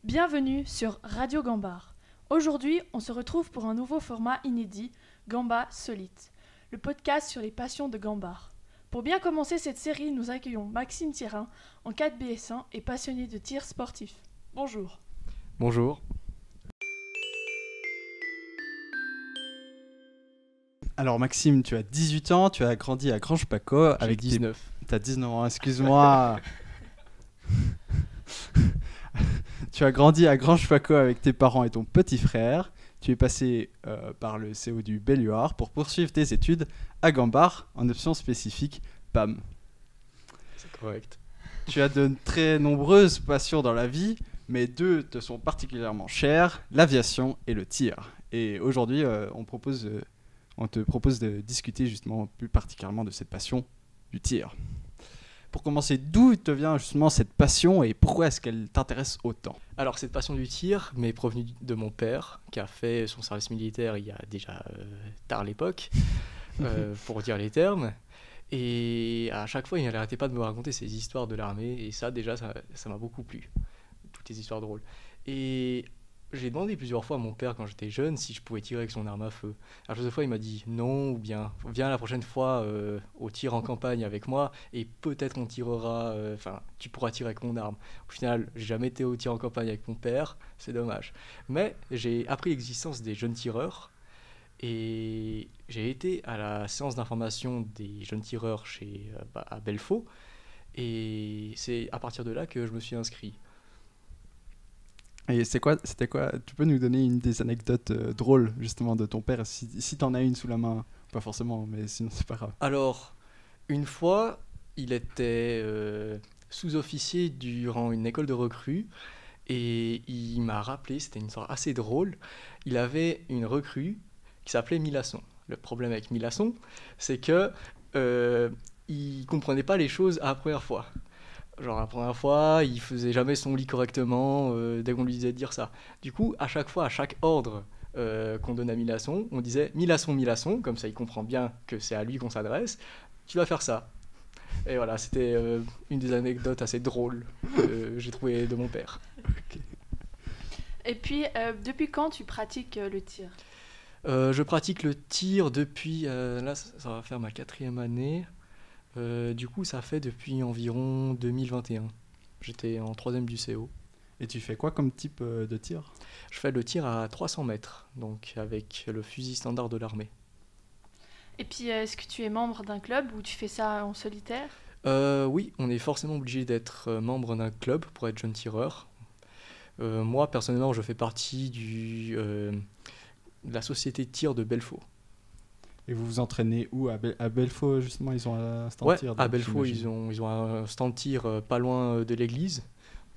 Bienvenue sur Radio Gambard. Aujourd'hui, on se retrouve pour un nouveau format inédit, Gamba Solite, le podcast sur les passions de Gambard. Pour bien commencer cette série, nous accueillons Maxime Thierin, en 4BS1 et passionné de tir sportif. Bonjour. Bonjour. Alors Maxime, tu as 18 ans, tu as grandi à Granges-Paco avec 19. T'as 19 ans, excuse-moi. Tu as grandi à Granges-Paco avec tes parents et ton petit frère. Tu es passé par le CO du Belluard pour poursuivre tes études à Gambard en option spécifique PAM. C'est correct. Tu as de très nombreuses passions dans la vie, mais deux te sont particulièrement chères, l'aviation et le tir. Et aujourd'hui, on te propose de discuter justement plus particulièrement de cette passion du tir. Pour commencer, d'où te vient justement cette passion et pourquoi est-ce qu'elle t'intéresse autant ? Alors cette passion du tir m'est provenue de mon père qui a fait son service militaire il y a déjà tard l'époque, pour dire les termes. Et à chaque fois, il n'arrêtait pas de me raconter ces histoires de l'armée et ça déjà, ça m'a beaucoup plu, toutes les histoires drôles. Et j'ai demandé plusieurs fois à mon père quand j'étais jeune si je pouvais tirer avec son arme à feu. Alors plusieurs fois il m'a dit non, ou bien viens la prochaine fois au tir en campagne avec moi et peut-être on tirera, tu pourras tirer avec mon arme. Au final, j'ai jamais été au tir en campagne avec mon père, c'est dommage. Mais j'ai appris l'existence des jeunes tireurs et j'ai été à la séance d'information des jeunes tireurs à Belfaux et c'est à partir de là que je me suis inscrit. Et c'était quoi ? Tu peux nous donner une des anecdotes drôles justement de ton père, si t'en as une sous la main, pas forcément, mais sinon c'est pas grave. Alors, une fois, il était sous-officier durant une école de recrues et il m'a rappelé, c'était une histoire assez drôle, il avait une recrue qui s'appelait Milasson. Le problème avec Milasson, c'est que il comprenait pas les choses à la première fois. Genre la première fois, il faisait jamais son lit correctement dès qu'on lui disait de dire ça. Du coup, à chaque fois, à chaque ordre qu'on donnait à Milasson, on disait Milasson, Milasson, comme ça il comprend bien que c'est à lui qu'on s'adresse, tu vas faire ça. Et voilà, c'était une des anecdotes assez drôles que j'ai trouvées de mon père. Okay. Et puis, depuis quand tu pratiques le tir ? Je pratique le tir depuis, là ça va faire ma 4e année. Du coup, ça fait depuis environ 2021. J'étais en 3e du CO. Et tu fais quoi comme type de tir ? Je fais le tir à 300 mètres, donc avec le fusil standard de l'armée. Et puis, est-ce que tu es membre d'un club ou tu fais ça en solitaire ? Oui, on est forcément obligé d'être membre d'un club pour être jeune tireur. Moi, personnellement, je fais partie de la société de tir de Belfaux. Et vous vous entraînez où ? À Belfaux, justement, ils ont un stand ouais, tir. À Belfaux, ils ont un stand tir pas loin de l'église.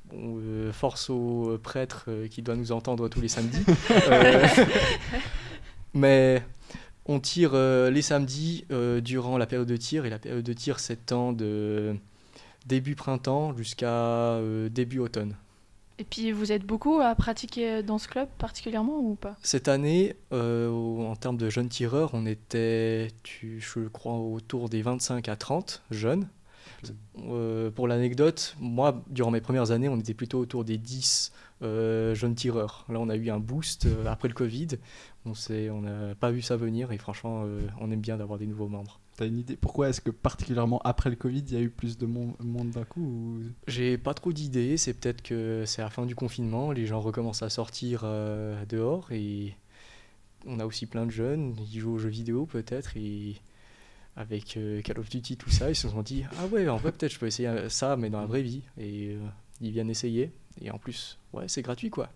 Bon, force au prêtre qui doit nous entendre tous les samedis. Mais on tire les samedis durant la période de tir. Et la période de tir s'étend de début printemps jusqu'à début automne. Et puis, vous êtes beaucoup à pratiquer dans ce club particulièrement ou pas ? Cette année, en termes de jeunes tireurs, on était, je crois, autour des 25 à 30 jeunes. Pour l'anecdote, moi, durant mes premières années, on était plutôt autour des 10 jeunes tireurs. Là, on a eu un boost après le Covid. On n'a pas vu ça venir et franchement, on aime bien d'avoir des nouveaux membres. T'as une idée pourquoi est-ce que particulièrement après le Covid, il y a eu plus de monde d'un coup ou... J'ai pas trop d'idées, c'est peut-être que c'est la fin du confinement, les gens recommencent à sortir dehors et on a aussi plein de jeunes, ils jouent aux jeux vidéo peut-être et avec Call of Duty tout ça, ils se sont dit ah ouais en vrai peut-être je peux essayer ça mais dans la vraie vie et ils viennent essayer et en plus ouais c'est gratuit quoi.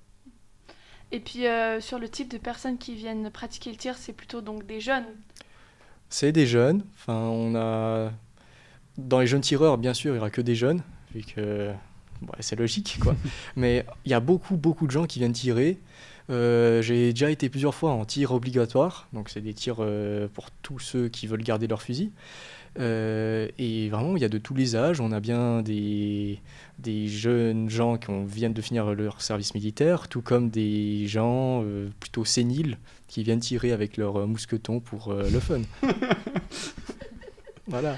Et puis sur le type de personnes qui viennent pratiquer le tir, c'est plutôt donc des jeunes. C'est des jeunes, on a dans les jeunes tireurs bien sûr il n'y aura que des jeunes vu que c'est logique quoi. Mais il y a beaucoup de gens qui viennent tirer. J'ai déjà été plusieurs fois en tir obligatoire, donc c'est des tirs pour tous ceux qui veulent garder leur fusil. Et vraiment, il y a de tous les âges. On a bien des jeunes gens qui viennent de finir leur service militaire, tout comme des gens plutôt séniles qui viennent tirer avec leur mousqueton pour le fun. Voilà.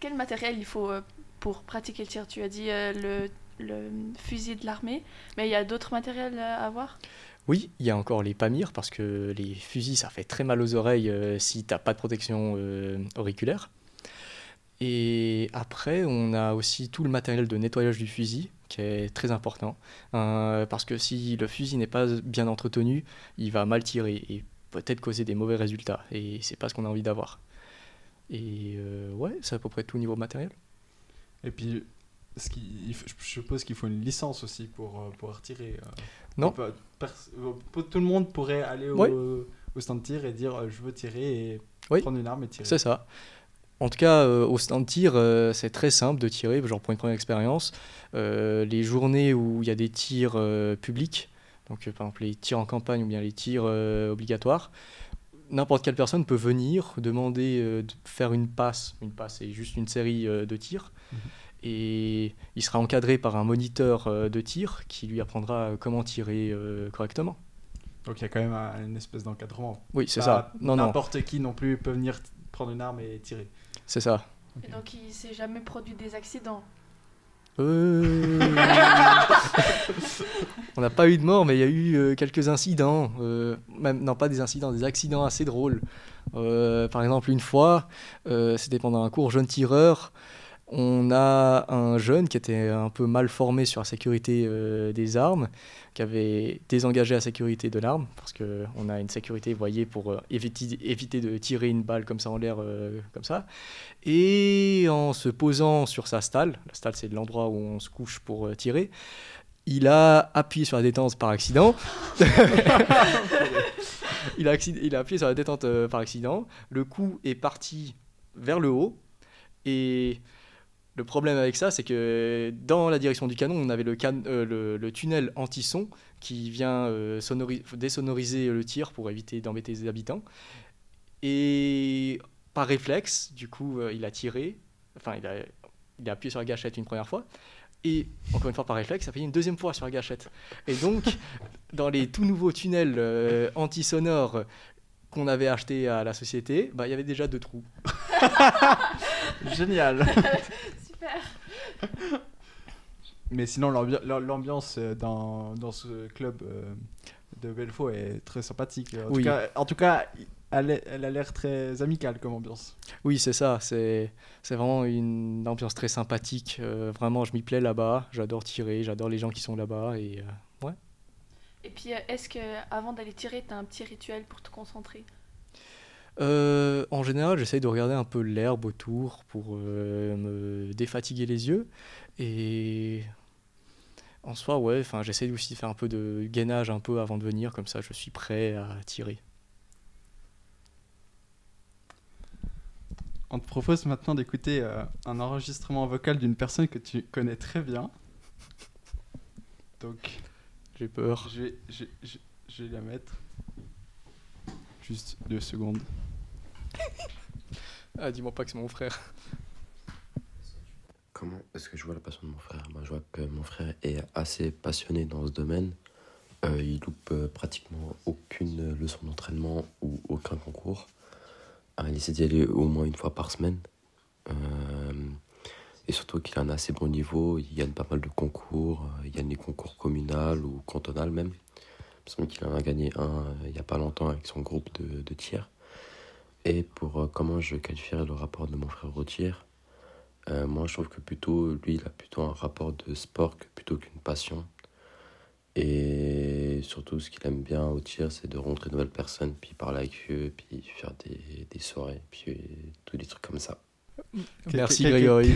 Quel matériel il faut pour pratiquer le tir ? Tu as dit le le fusil de l'armée, mais il y a d'autres matériels à avoir. Oui, il y a encore les Pamir, parce que les fusils, ça fait très mal aux oreilles si t'as pas de protection auriculaire. Et après, on a aussi tout le matériel de nettoyage du fusil, qui est très important, parce que si le fusil n'est pas bien entretenu, il va mal tirer et peut-être causer des mauvais résultats, et c'est pas ce qu'on a envie d'avoir. Et ouais, c'est à peu près tout niveau matériel. Et puis, je suppose qu'il faut une licence aussi pour pouvoir tirer. Non. Tout le monde pourrait aller Oui. au stand de tir et dire je veux tirer et Oui. prendre une arme et tirer. C'est ça. En tout cas, au stand de tir, c'est très simple de tirer, genre pour une première expérience. Les journées où il y a des tirs publics, donc par exemple les tirs en campagne ou bien les tirs obligatoires, n'importe quelle personne peut venir demander de faire une passe. Une passe, c'est juste une série de tirs. Et il sera encadré par un moniteur de tir qui lui apprendra comment tirer correctement. Donc il y a quand même une espèce d'encadrement. Oui, c'est Pas ça. Non. N'importe qui non plus peut venir prendre une arme et tirer. C'est ça. Et donc il s'est jamais produit des accidents. On n'a pas eu de mort, mais il y a eu quelques incidents. Même, non, pas des incidents, des accidents assez drôles. Par exemple, une fois, c'était pendant un cours jeune tireur. On a un jeune qui était un peu mal formé sur la sécurité des armes, qui avait désengagé la sécurité de l'arme, parce qu'on a une sécurité, vous voyez, pour éviter de tirer une balle comme ça en l'air, comme ça. Et en se posant sur sa stalle, la stalle c'est l'endroit où on se couche pour tirer, il a appuyé sur la détente par accident. il a appuyé sur la détente par accident. Le coup est parti vers le haut. Et le problème avec ça, c'est que dans la direction du canon, on avait le tunnel anti-son qui vient désonoriser le tir pour éviter d'embêter les habitants. Et par réflexe, du coup, il a tiré. Enfin, il a appuyé sur la gâchette une première fois. Et encore une fois, par réflexe, il a appuyé une deuxième fois sur la gâchette. Et donc, dans les tout nouveaux tunnels anti-sonores qu'on avait achetés à la société, il y avait déjà 2 trous. Génial. Super. Mais sinon, l'ambiance dans ce club de Belfaux est très sympathique. En tout cas, elle a l'air très amicale comme ambiance. Oui, c'est ça. C'est vraiment une ambiance très sympathique. Vraiment, je m'y plais là-bas. J'adore tirer, j'adore les gens qui sont là-bas. Et ouais. Et puis, est-ce qu'avant d'aller tirer, tu as un petit rituel pour te concentrer ? En général, j'essaye de regarder un peu l'herbe autour pour me défatiguer les yeux. Et en soi, ouais, j'essaye aussi de faire un peu de gainage un peu avant de venir, comme ça je suis prêt à tirer. On te propose maintenant d'écouter un enregistrement vocal d'une personne que tu connais très bien. Donc, j'ai peur. Je vais la mettre. Juste 2 secondes. Ah, dis-moi pas que c'est mon frère. Comment est-ce que je vois la passion de mon frère ? Je vois que mon frère est assez passionné dans ce domaine. Il loupe pratiquement aucune leçon d'entraînement ou aucun concours. Il essaie d'y aller au moins une fois par semaine. Et surtout qu'il a un assez bon niveau. Il gagne pas mal de concours. Il gagne les concours communaux ou cantonaux même. Il me semble qu'il en a gagné un il n'y a pas longtemps avec son groupe de tir. Et pour comment je qualifierais le rapport de mon frère au tir, moi je trouve que lui il a plutôt un rapport de sport plutôt qu'une passion. Et surtout ce qu'il aime bien au tir, c'est de rencontrer de nouvelles personnes, puis parler avec eux, puis faire des soirées, puis tous des trucs comme ça. Merci Grégory.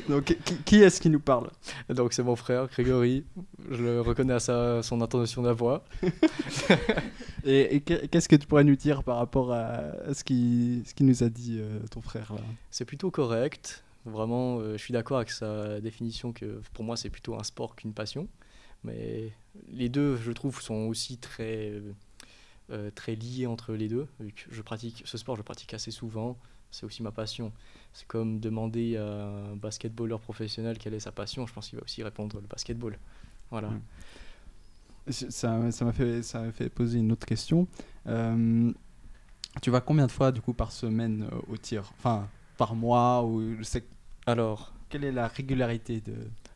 Donc qui est-ce qui nous parle ? Donc c'est mon frère Grégory, je le reconnais à son intonation de la voix. Et qu'est-ce que tu pourrais nous dire par rapport à ce qui nous a dit ton frère là ? C'est plutôt correct, vraiment je suis d'accord avec sa définition que pour moi c'est plutôt un sport qu'une passion. Mais les deux je trouve sont aussi très liés entre les deux. Vu que ce sport je pratique assez souvent, c'est aussi ma passion. C'est comme demander à un basketballeur professionnel quelle est sa passion, je pense qu'il va aussi répondre le basketball. Voilà. Ça m'a fait poser une autre question. Tu vas combien de fois du coup par semaine au tir ? Enfin, par mois ou Alors, quelle est la régularité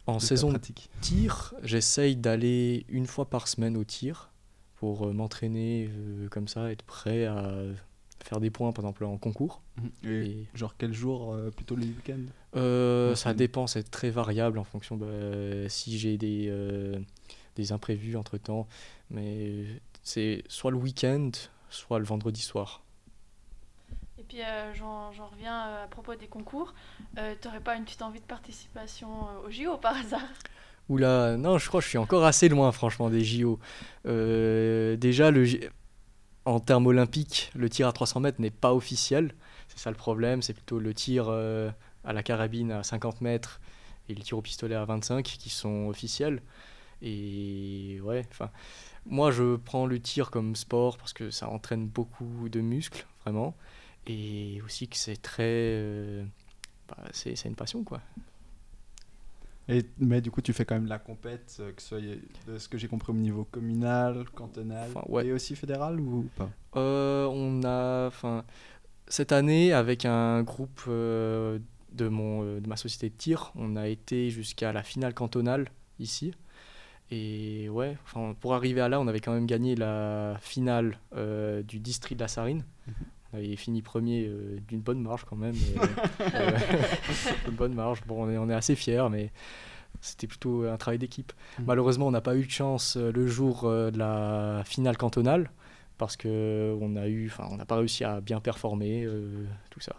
En de ta saison de pratique? tir, j'essaye d'aller une fois par semaine au tir pour m'entraîner comme ça, être prêt à faire des points, par exemple en concours. Et Et, genre quel jour? Plutôt les week-ends? ça semaine. dépend, c'est très variable en fonction de si j'ai des imprévus entre-temps. Mais c'est soit le week-end, soit le vendredi soir. Et puis j'en reviens à propos des concours. T'aurais pas une petite envie de participation au JO par hasard? Oula, non, je crois que je suis encore assez loin, franchement, des JO. Déjà, en termes olympiques, le tir à 300 mètres n'est pas officiel. C'est ça le problème, c'est plutôt le tir à la carabine à 50 mètres et le tir au pistolet à 25 qui sont officiels. Et ouais, enfin, moi je prends le tir comme sport parce que ça entraîne beaucoup de muscles, vraiment. Et aussi que c'est c'est une passion, quoi. Mais du coup, tu fais quand même la compète, que ce soit de ce que j'ai compris au niveau communal, cantonal Enfin, ouais. et aussi fédéral ou pas? Enfin, cette année, avec un groupe de ma société de tir, on a été jusqu'à la finale cantonale ici. Et ouais, enfin, pour arriver à là, on avait quand même gagné la finale du district de la Sarine. On avait fini premier d'une bonne marge quand même. Une bonne marge. Bon, on est assez fiers, mais c'était plutôt un travail d'équipe. Malheureusement, on n'a pas eu de chance le jour de la finale cantonale parce que on n'a pas réussi à bien performer, tout ça.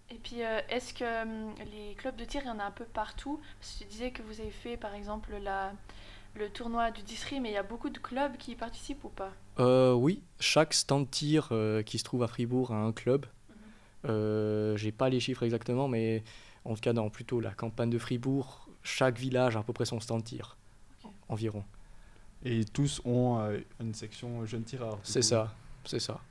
Et puis est-ce que les clubs de tir, il y en a un peu partout? Parce que tu disais que vous avez fait par exemple le tournoi du district, mais il y a beaucoup de clubs qui y participent ou pas? Oui, chaque stand tir qui se trouve à Fribourg a un club. J'ai pas les chiffres exactement, mais en tout cas dans plutôt la campagne de Fribourg, chaque village a à peu près son stand tir, environ. Et tous ont une section jeunes tireurs. Du C'est coup. ça, c'est ça.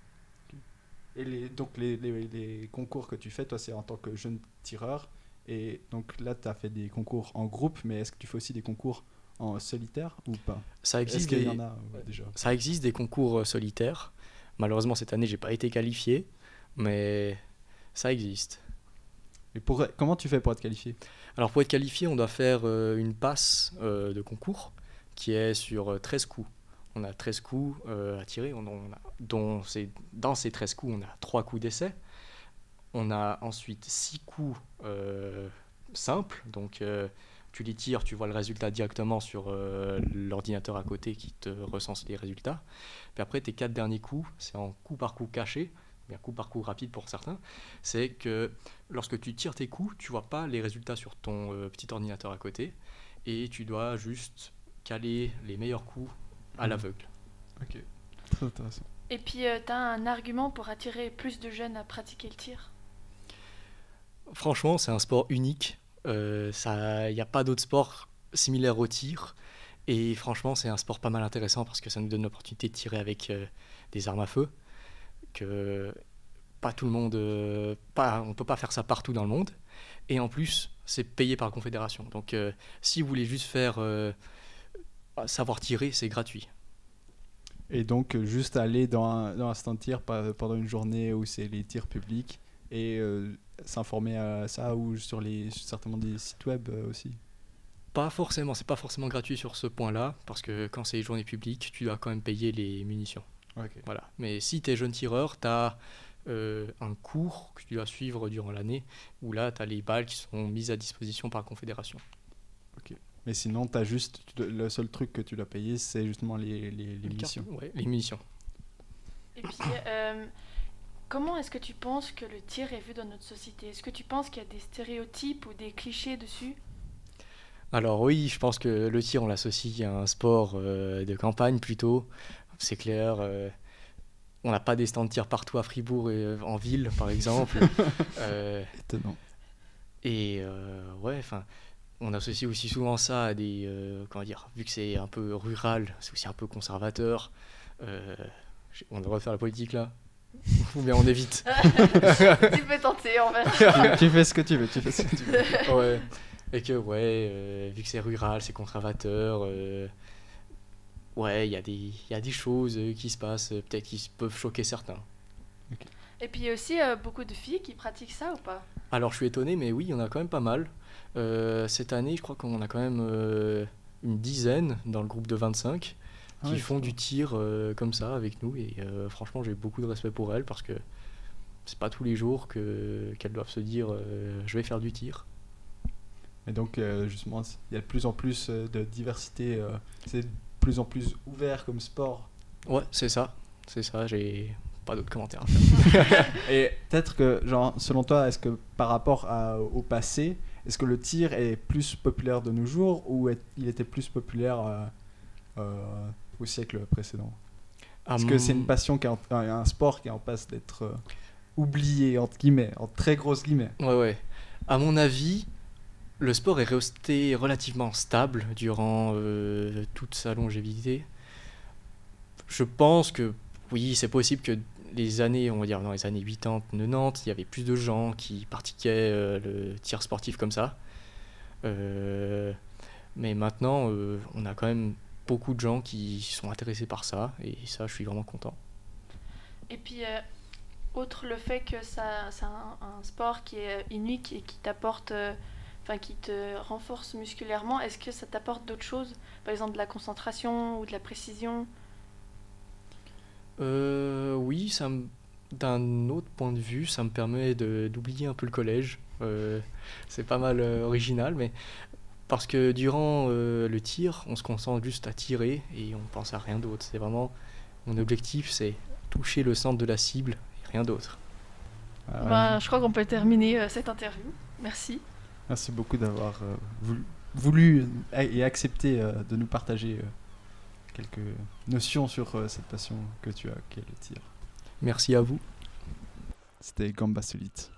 Et donc les concours que tu fais, toi, c'est en tant que jeune tireur. Et donc là, tu as fait des concours en groupe, mais est-ce que tu fais aussi des concours en solitaire ou pas? Ça Est-ce existe qu'il y en a déjà? Ça existe des concours solitaires. Malheureusement cette année j'ai pas été qualifié, mais ça existe. Et comment tu fais pour être qualifié? Alors pour être qualifié, on doit faire une passe de concours qui est sur 13 coups. On a 13 coups à tirer, dans ces 13 coups, on a 3 coups d'essai. On a ensuite 6 coups simples, donc tu les tires, tu vois le résultat directement sur l'ordinateur à côté qui te recense les résultats. Puis après, tes 4 derniers coups, c'est en coup par coup caché, bien coup par coup rapide pour certains. C'est que lorsque tu tires tes coups, tu vois pas les résultats sur ton petit ordinateur à côté et tu dois juste caler les meilleurs coups à l'aveugle. Ok, très intéressant. Et puis tu as un argument pour attirer plus de jeunes à pratiquer le tir? Franchement, c'est un sport unique. Il n'y a pas d'autre sport similaire au tir. Et franchement, c'est un sport pas mal intéressant parce que ça nous donne l'opportunité de tirer avec des armes à feu. Que pas tout le monde, on peut pas faire ça partout dans le monde. Et en plus, c'est payé par la Confédération. Donc, si vous voulez juste faire savoir tirer, c'est gratuit. Et donc, juste aller dans un stand tir pendant une journée où c'est les tirs publics et s'informer à ça ou sur certainement des sites web aussi? Pas forcément, c'est pas forcément gratuit sur ce point-là, parce que quand c'est les journées publiques, tu dois quand même payer les munitions. Okay. Voilà. Mais si tu es jeune tireur, tu as un cours que tu dois suivre durant l'année, où là, tu as les balles qui sont mises à disposition par la Confédération. Ok. Mais sinon, le seul truc que tu dois payer, c'est justement les munitions. Ouais, les munitions. Et puis, comment est-ce que tu penses que le tir est vu dans notre société? Est-ce que tu penses qu'il y a des stéréotypes ou des clichés dessus? Alors oui, je pense que le tir, on l'associe à un sport de campagne plutôt. C'est clair, on n'a pas des stands de tir partout à Fribourg et en ville, par exemple. Étonnant. Et ouais, enfin, on associe aussi souvent ça à des, comment dire, vu que c'est un peu rural, c'est aussi un peu conservateur. On devrait faire la politique là, ou bien on évite. Tu peux tenter, on verra. Tu fais ce que tu veux, Ouais. Et que vu que c'est rural, c'est conservateur. Ouais, il y a des choses qui se passent, peut-être qui peuvent choquer certains. Okay. Et puis il y a aussi beaucoup de filles qui pratiquent ça ou pas? Alors je suis étonné, mais oui, il y en a quand même pas mal. Cette année, je crois qu'on a quand même une dizaine dans le groupe de 25 Ah qui ouais, font c'est du bon. tir comme ça avec nous. Et franchement, j'ai beaucoup de respect pour elles parce que c'est pas tous les jours qu'elles doivent se dire je vais faire du tir. Et donc, justement, il y a de plus en plus de diversité. C'est de plus en plus ouvert comme sport. Ouais, c'est ça. C'est ça, j'ai pas d'autres commentaires à faire. Et peut-être que, genre, selon toi, est-ce que par rapport au passé, est-ce que le tir est plus populaire de nos jours ou il était plus populaire au siècle précédent? Est-ce que c'est une passion, un sport qui est en passe d'être oublié, entre guillemets, en très grosses guillemets? Ouais, ouais. À mon avis, le sport est resté relativement stable durant toute sa longévité. Je pense que oui, c'est possible que les années, on va dire dans les années 80, 90, il y avait plus de gens qui pratiquaient le tir sportif comme ça. Mais maintenant, on a quand même beaucoup de gens qui sont intéressés par ça, et ça, je suis vraiment content. Et puis, outre le fait que c'est un sport qui est unique et qui t'apporte, enfin qui te renforce musculairement, est-ce que ça t'apporte d'autres choses? Par exemple de la concentration ou de la précision? Oui, d'un autre point de vue, ça me permet d'oublier un peu le collège. C'est pas mal original, mais parce que durant le tir, on se concentre juste à tirer et on pense à rien d'autre. C'est vraiment mon objectif, c'est toucher le centre de la cible et rien d'autre. Ah ouais. Ben, je crois qu'on peut terminer cette interview. Merci. Merci beaucoup d'avoir voulu et accepté de nous partager quelques notions sur cette passion que tu as, qui est le tir. Merci à vous. C'était Gamba Solite.